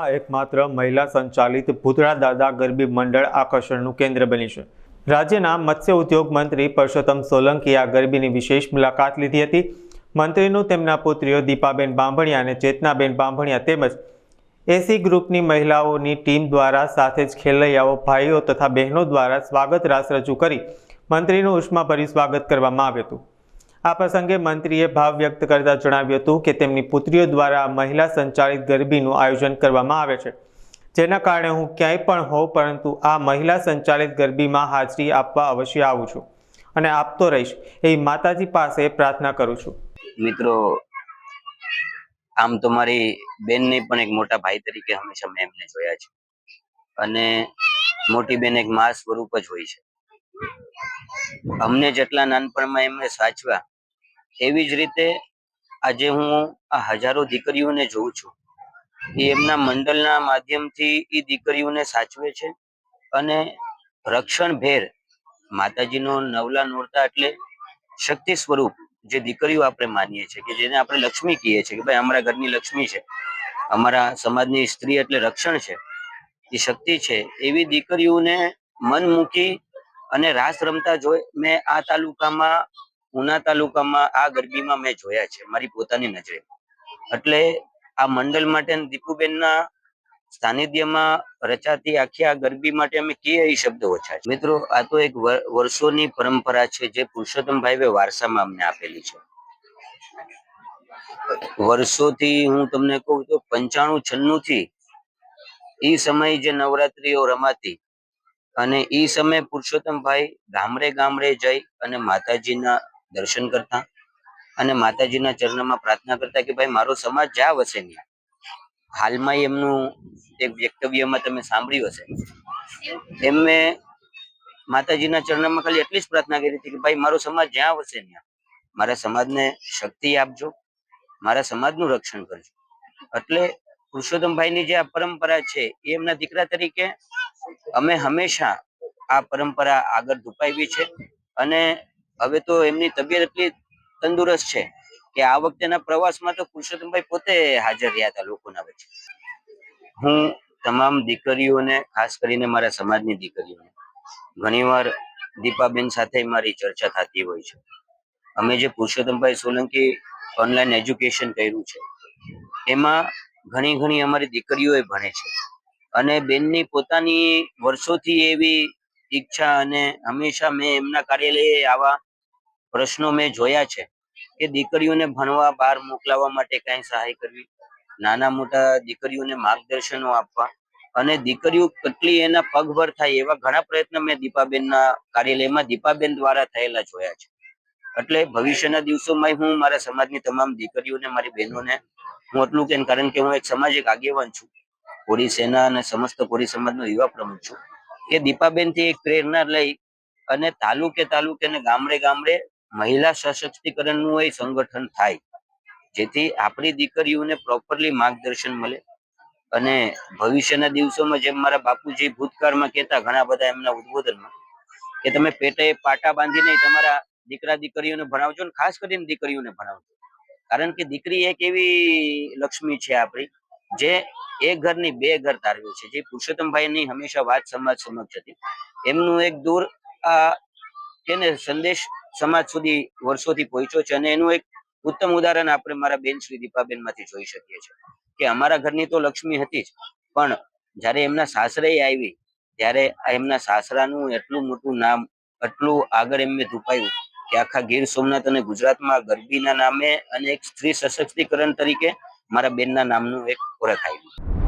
આ એકમાત્ર મહિલા સંચાલિત ભૂતળા દાદા ગરબી મંડળ આકર્ષણનું કેન્દ્ર બની છે. રાજ્યના મત્સ્ય ઉદ્યોગ મંત્રી પરસોત્તમ સોલંકીએ આ ગરબીની વિશેષ મુલાકાત લીધી હતી. મંત્રીનું તેમના પુત્રીઓ દીપાબેન બાંભણિયા અને ચેતનાબેન બાંભણિયા તેમજ એસી ગ્રુપની મહિલાઓની ટીમ દ્વારા સાથે જ ખેલૈયાઓ ભાઈઓ તથા બહેનો દ્વારા સ્વાગત રાસ રજૂ કરી મંત્રીનું ઉષ્માભર્યું સ્વાગત કરવામાં આવ્યું હતું. આ પ્રસંગે મંત્રીએ ભાવ વ્યક્ત કરતા જણાવ્યું હતું કે તેમની પુત્રીઓ દ્વારા મહિલા સંચાલિત ગરબીનું આયોજન કરવામાં આવે છે, જેના કારણે હું ક્યાંય પણ હોઉં પરંતુ આ મહિલા સંચાલિત ગરબીમાં હાજરી આપવા અવશ્ય આવું છું અને આપતો રહીશ એવી માતાજી પાસે પ્રાર્થના કરું છું. મિત્રો, આમ તો મારી બેન ને પણ એક મોટા ભાઈ તરીકે હંમેશા મેં એમને જોયા છે અને મોટી બેન એક મા સ્વરૂપ જ હોય છે. અમને જેટલા નાનપણમાં એમને સાચવા એવી જ રીતે આજે હું આ હજારો દીકરીઓને જોઉં છું. એ એમના મંડળના માધ્યમથી એ દીકરીઓને સાચવે છે અને રક્ષણ ભેર માતાજીનો નવલા નોરતા એટલે શક્તિ સ્વરૂપ જે દીકરીઓ આપણે માનીએ છીએ કે જેને આપણે લક્ષ્મી કહીએ છીએ કે ભાઈ અમારા ઘરની લક્ષ્મી છે, અમારા સમાજની સ્ત્રી એટલે રક્ષણ છે, એ શક્તિ છે, એવી દીકરીઓને મન મૂકી અને રાસ રમતા જોઈ મેં આ તાલુકામાં ઉના તાલુકામાં આ ગરબીમાં મેં જોયા છે મારી પોતાની નજરે. એટલે આ મંડળ માટે દીપુબેનના સાનિધ્યમાં રચાતી આખી આ ગરબી માટે અમે કહીએ એ શબ્દ ઓછા છે. મિત્રો, આ તો એક વર્ષોની પરંપરા છે જે પુરુષોત્તમભાઈ વારસામાં અમને આપેલી છે. વર્ષોથી હું તમને કહું તો 95-96 થી એ સમય જે નવરાત્રીઓ રમાતી અને એ સમયે પુરુષોત્તમભાઈ ગામડે ગામડે જઈ અને માતાજીના દર્શન કરતા અને માતાજીના ચરણમાં પ્રાર્થના કરતા કે ભાઈ મારો સમાજ જ્યાં વસે ત્યાં. હાલમાં એમનું એક વક્તવ્યમાં તમે સાંભળ્યું હશે, એમને માતાજીના ચરણમાં ખાલી એટલી જ પ્રાર્થના કરી હતી કે ભાઈ મારો સમાજ જ્યાં વસે ત્યાં મારા સમાજને શક્તિ આપજો, મારા સમાજનું રક્ષણ કરજો. એટલે પુરુષોત્તમભાઈની જે આ પરંપરા છે એ એમના દીકરા તરીકે અમે હંમેશા આ પરંપરા આગળ ધપાવી છે અને હવે તો એમની તબિયત એટલી તંદુરસ્ત છે કે આ વખતેના પ્રવાસમાં તો પુરુષોત્તમભાઈ પોતે હાજર રહ્યા હતા લોકોના વચ્ચે. હું તમામ દીકરીઓને, ખાસ કરીને મારા સમાજની દીકરીઓને, ઘણીવાર દીપાબેન સાથે મારી ચર્ચા થતી હોય છે. અમે જે પુરુષોત્તમભાઈ સોલંકી ઓનલાઈન એજ્યુકેશન કર્યું છે એમાં ઘણી અમારી દીકરીઓ ભણે છે અને બેનની પોતાની વર્ષોથી એવી ઈચ્છા અને હંમેશા મેં એમના કાર્યાલયે આવા પ્રશ્નો મેં જોયા છે કે દીકરીઓને ભણવા બહાર મોકલાવવા માટે કઈ સહાય કરવી, નાના મોટા દીકરીઓને માર્ગદર્શનો આપવા અને દીકરીઓ કેટલી એના પગભર થાય એવા ઘણા પ્રયત્ન મેં દીપાબેનના કાર્યાલયમાં દીપાબેન દ્વારા થયેલા જોયા છે. એટલે ભવિષ્યના દિવસોમાં હું મારા સમાજની તમામ દીકરીઓને, મારી બહેનોને હું એટલું કે, કારણ કે હું એક સામાજિક આગેવાન છું, કોળી સેના અને સમસ્ત કોળી સમાજનો યુવા પ્રમુખ છું, કે દીપાબેન થી એક પ્રેરણા લઈ અને તાલુકે અને ગામડે મહિલા સશક્તિકરણનું એ સંગઠન થાય જેથી આપણી દીકરીઓને પ્રોપરલી માર્ગદર્શન મળે અને ભવિષ્યના દિવસોમાં જેમ મારા બાપુજી ભૂતકાળમાં કહેતા ઘણા બધા એમના ઉદ્બોધનમાં કે તમે પેટે પાટા બાંધીને તમારા દીકરા દીકરીઓને ભણાવજો ને ખાસ કરીને દીકરીઓને ભણાવજો. કારણ કે દીકરી એક એવી લક્ષ્મી છે આપણી જે એક ઘરની બે ઘર તારવી છે. જે પુરુષોત્તમભાઈની હંમેશા વાત સમાજ સમક્ષ હતી, એમનું એક દૂર તેને સંદેશ સમાજ સુધી વર્ષોથી પહોંચ્યો છે અને એનું એક ઉત્તમ ઉદાહરણ આપણે મારા બેન શ્રી દીપાબેન માંથી જોઈ શકીએ છીએ કે અમારા ઘરની તો લક્ષ્મી હતી જ, પણ જયારે એમના સાસરે આવી ત્યારે એમના સાસરાનું એટલું મોટું નામ, એટલું આગળ એમને ધુપાયું કે આખા ગીર સોમનાથ અને ગુજરાતમાં ગરબીના નામે અને એક સ્ત્રી સશક્તિકરણ તરીકે મારા બેનના નામનું એક ઓળખ આવ્યું.